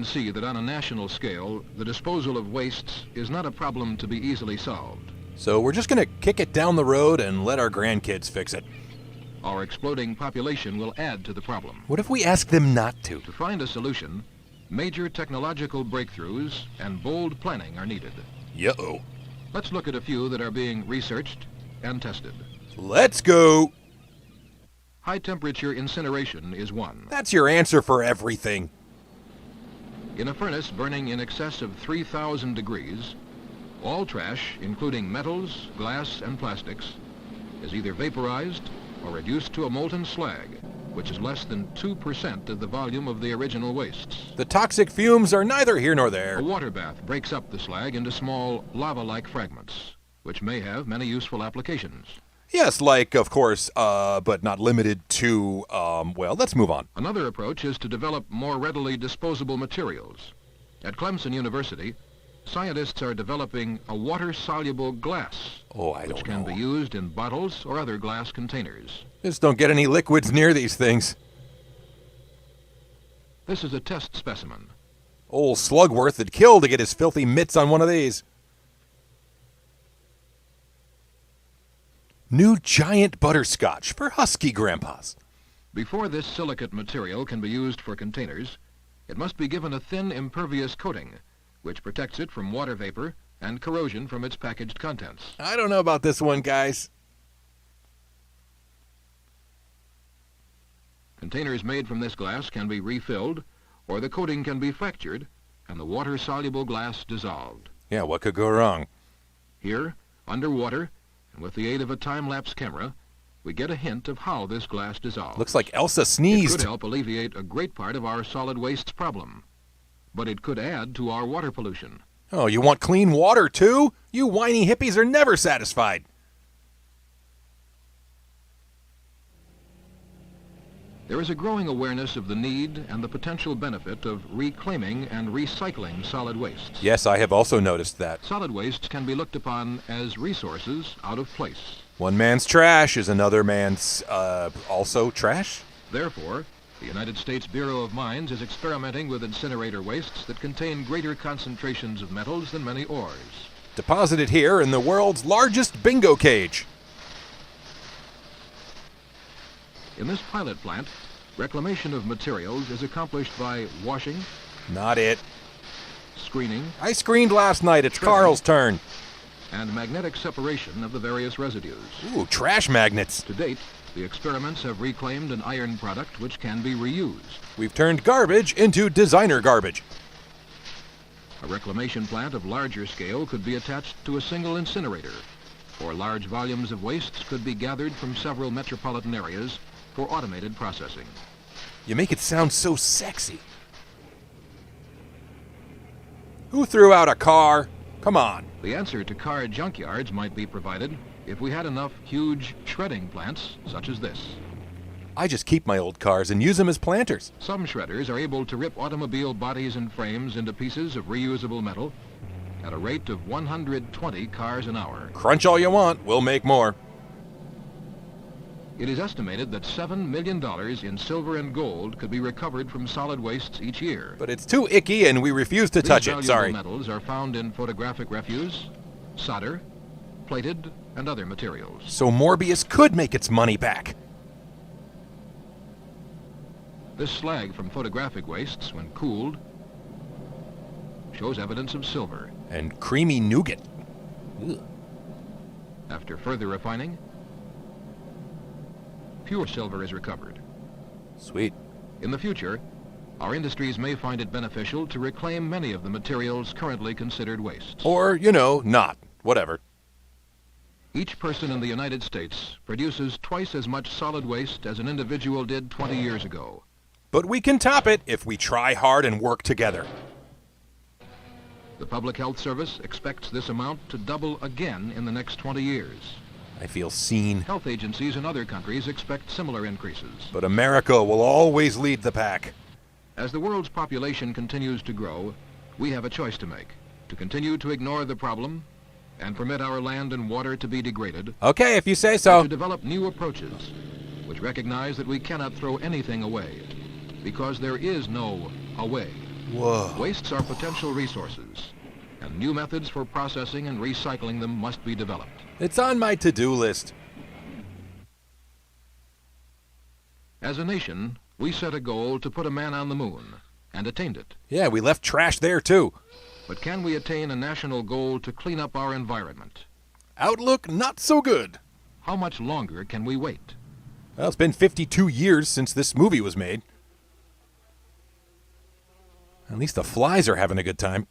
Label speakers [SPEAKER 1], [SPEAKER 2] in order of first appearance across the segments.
[SPEAKER 1] see that on a national scale, the disposal of wastes is not a problem to be easily solved.
[SPEAKER 2] So we're just going to kick it down the road and let our grandkids fix it.
[SPEAKER 1] Our exploding population will add to the problem.
[SPEAKER 2] What if we ask them not to?
[SPEAKER 1] To find a solution, major technological breakthroughs and bold planning are needed.
[SPEAKER 2] Yo.
[SPEAKER 1] Let's look at a few that are being researched and tested.
[SPEAKER 2] Let's go.
[SPEAKER 1] High-temperature incineration is one.
[SPEAKER 2] That's your answer for everything.
[SPEAKER 1] In a furnace burning in excess of 3,000 degrees, all trash, including metals, glass, and plastics, is either vaporized or reduced to a molten slag, which is less than 2% of the volume of the original wastes.
[SPEAKER 2] The toxic fumes are neither here nor there.
[SPEAKER 1] A water bath breaks up the slag into small lava-like fragments, which may have many useful applications.
[SPEAKER 2] Yes, like, of course, but not limited to, well, let's move on.
[SPEAKER 1] Another approach is to develop more readily disposable materials. At Clemson University, scientists are developing a water-soluble glass, which can be used in bottles or other glass containers.
[SPEAKER 2] Just don't get any liquids near these things.
[SPEAKER 1] This is a test specimen.
[SPEAKER 2] Old Slugworth would kill to get his filthy mitts on one of these. New giant butterscotch for husky grandpas.
[SPEAKER 1] Before this silicate material can be used for containers, it must be given a thin, impervious coating, which protects it from water vapor and corrosion from its packaged contents.
[SPEAKER 2] I don't know about this one, guys.
[SPEAKER 1] Containers made from this glass can be refilled, or the coating can be fractured, and the water-soluble glass dissolved.
[SPEAKER 2] Yeah, what could go wrong?
[SPEAKER 1] Here, underwater, and with the aid of a time-lapse camera, we get a hint of how this glass dissolves.
[SPEAKER 2] Looks like Elsa
[SPEAKER 1] It
[SPEAKER 2] sneezed.
[SPEAKER 1] could help alleviate a great part of our solid wastes problem, but it could add to our water pollution.
[SPEAKER 2] Oh, you want clean water, too? You whiny hippies are never satisfied.
[SPEAKER 1] There is a growing awareness of the need and the potential benefit of reclaiming and recycling solid wastes.
[SPEAKER 2] Yes, I have also noticed that.
[SPEAKER 1] Solid wastes can be looked upon as resources out of place.
[SPEAKER 2] One man's trash is another man's, also trash?
[SPEAKER 1] Therefore, the United States Bureau of Mines is experimenting with incinerator wastes that contain greater concentrations of metals than many ores.
[SPEAKER 2] Deposited here in the world's largest bingo cage.
[SPEAKER 1] In this pilot plant, reclamation of materials is accomplished by washing,
[SPEAKER 2] Not it.
[SPEAKER 1] screening,
[SPEAKER 2] I screened last night. It's Carl's turn.
[SPEAKER 1] and magnetic separation of the various residues.
[SPEAKER 2] Ooh, trash magnets.
[SPEAKER 1] To date, the experiments have reclaimed an iron product which can be reused.
[SPEAKER 2] We've turned garbage into designer garbage.
[SPEAKER 1] A reclamation plant of larger scale could be attached to a single incinerator, or large volumes of wastes could be gathered from several metropolitan areas for automated processing.
[SPEAKER 2] You make it sound so sexy. Who threw out a car? Come on.
[SPEAKER 1] The answer to car junkyards might be provided if we had enough huge shredding plants such as this.
[SPEAKER 2] I just keep my old cars and use them as planters.
[SPEAKER 1] Some shredders are able to rip automobile bodies and frames into pieces of reusable metal at a rate of 120 cars an hour.
[SPEAKER 2] Crunch all you want, we'll make more.
[SPEAKER 1] It is estimated that $7 million in silver and gold could be recovered from solid wastes each year.
[SPEAKER 2] But it's too icky and we refuse to touch it,
[SPEAKER 1] These
[SPEAKER 2] sorry.
[SPEAKER 1] valuable metals are found in photographic refuse, solder, plated, and other materials.
[SPEAKER 2] So Morbius could make its money back.
[SPEAKER 1] This slag from photographic wastes, when cooled, shows evidence of silver.
[SPEAKER 2] And creamy nougat. Ugh.
[SPEAKER 1] After further refining, pure silver is recovered.
[SPEAKER 2] Sweet.
[SPEAKER 1] In the future, our industries may find it beneficial to reclaim many of the materials currently considered wastes.
[SPEAKER 2] Or, not. Whatever.
[SPEAKER 1] Each person in the United States produces twice as much solid waste as an individual did 20 years ago.
[SPEAKER 2] But we can top it if we try hard and work together.
[SPEAKER 1] The Public Health Service expects this amount to double again in the next 20 years.
[SPEAKER 2] I feel seen.
[SPEAKER 1] Health agencies in other countries expect similar increases.
[SPEAKER 2] But America will always lead the pack.
[SPEAKER 1] As the world's population continues to grow, we have a choice to make: to continue to ignore the problem and permit our land and water to be degraded,
[SPEAKER 2] Okay, if you say
[SPEAKER 1] or
[SPEAKER 2] so.
[SPEAKER 1] to develop new approaches which recognize that we cannot throw anything away, because there is no away.
[SPEAKER 2] Whoa.
[SPEAKER 1] Wastes are potential resources, and new methods for processing and recycling them must be developed.
[SPEAKER 2] It's on my to-do list.
[SPEAKER 1] As a nation, we set a goal to put a man on the moon, and attained it.
[SPEAKER 2] Yeah, we left trash there, too.
[SPEAKER 1] But can we attain a national goal to clean up our environment?
[SPEAKER 2] Outlook, not so good.
[SPEAKER 1] How much longer can we wait?
[SPEAKER 2] Well, it's been 52 years since this movie was made. At least the flies are having a good time.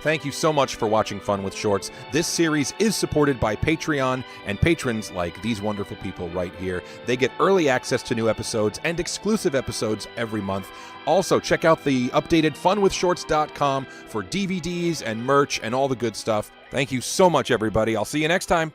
[SPEAKER 2] Thank you so much for watching Fun with Shorts. This series is supported by Patreon and patrons like these wonderful people right here. They get early access to new episodes and exclusive episodes every month. Also, check out the updated funwithshorts.com for DVDs and merch and all the good stuff. Thank you so much, everybody. I'll see you next time.